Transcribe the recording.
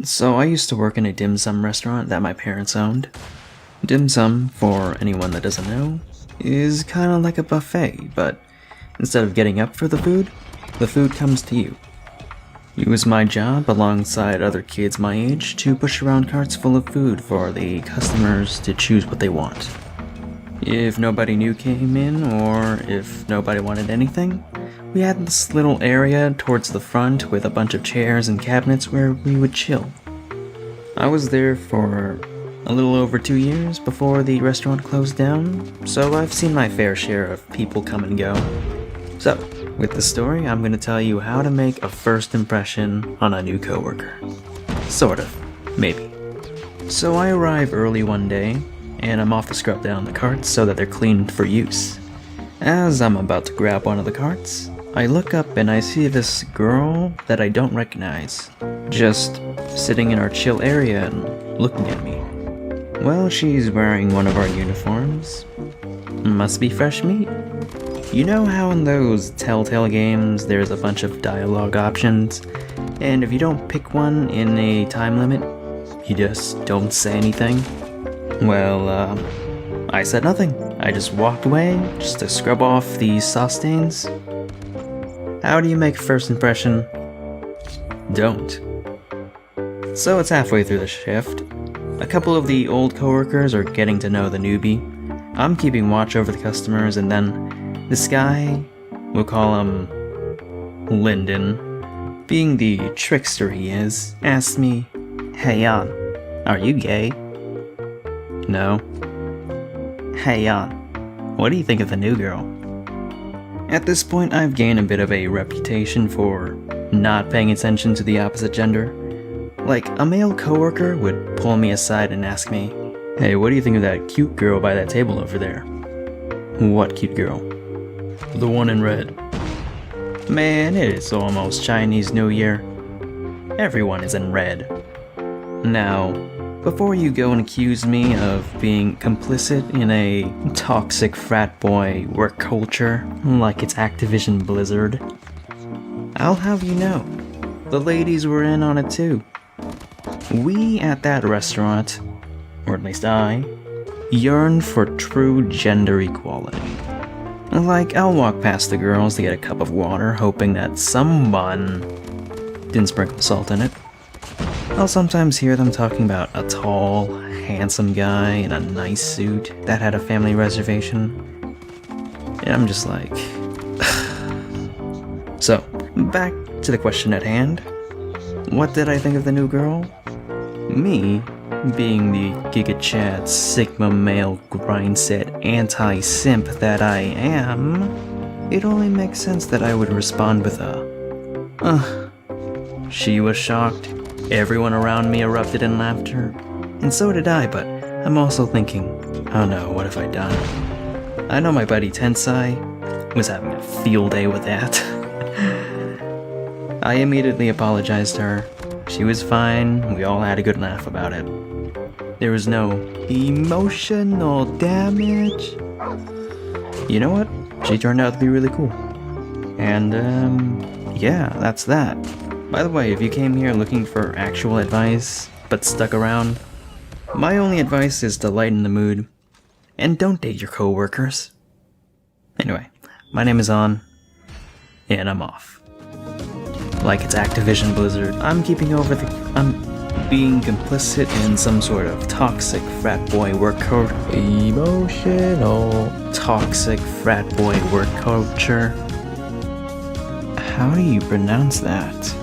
So I used to work in a dim sum restaurant that my parents owned. Dim sum, for anyone that doesn't know, is kind of like a buffet, but instead of getting up for the food comes to you. It was my job, alongside other kids my age, to push around carts full of food for the customers to choose what they want. If nobody new came in, or if nobody wanted anything, we had this little area towards the front with a bunch of chairs and cabinets where we would chill. I was there for a little over 2 years before the restaurant closed down, so I've seen my fair share of people come and go. So, with this story, I'm going to tell you how to make a first impression on a new coworker. Sort of. Maybe. So I arrive early one day, and I'm off to scrub down the carts so that they're cleaned for use. As I'm about to grab one of the carts, I look up and I see this girl that I don't recognize, just sitting in our chill area and looking at me. Well, she's wearing one of our uniforms. Must be fresh meat. You know how in those Telltale games there's a bunch of dialogue options, and if you don't pick one in a time limit, you just don't say anything? Well, I said nothing. I just walked away, just to scrub off the sauce stains. How do you make a first impression? Don't. So it's halfway through the shift. A couple of the old coworkers are getting to know the newbie. I'm keeping watch over the customers, and then this guy, we'll call him Lyndon, being the trickster he is, asked me, "Hey Jan, are you gay?" No. "Hey Jan, what do you think of the new girl?" At this point, I've gained a bit of a reputation for not paying attention to the opposite gender. Like, a male coworker would pull me aside and ask me, "Hey, what do you think of that cute girl by that table over there?" "What cute girl?" "The one in red." Man, it is almost Chinese New Year. Everyone is in red. Now, before you go and accuse me of being complicit in a toxic frat boy work culture like it's Activision Blizzard, I'll have you know, the ladies were in on it too. We at that restaurant, or at least I, yearn for true gender equality. Like, I'll walk past the girls to get a cup of water, hoping that someone didn't sprinkle salt in it. I'll sometimes hear them talking about a tall, handsome guy in a nice suit that had a family reservation. And I'm just like... So, back to the question at hand. What did I think of the new girl? Me, being the GigaChat Sigma male grindset anti-simp that I am, it only makes sense that I would respond with a She was shocked. Everyone around me erupted in laughter, and so did I, but I'm also thinking, oh no, what have I done? I know my buddy Tensai was having a field day with that. I immediately apologized to her. She was fine, we all had a good laugh about it. There was no emotional damage. You know what? She turned out to be really cool. And, yeah, that's that. By the way, if you came here looking for actual advice, but stuck around, my only advice is to lighten the mood, and don't date your coworkers. Anyway, my name is On, and I'm off. Like it's Activision Blizzard, I'm being complicit in some sort of toxic frat boy work culture. Emotional. Toxic frat boy work culture. How do you pronounce that?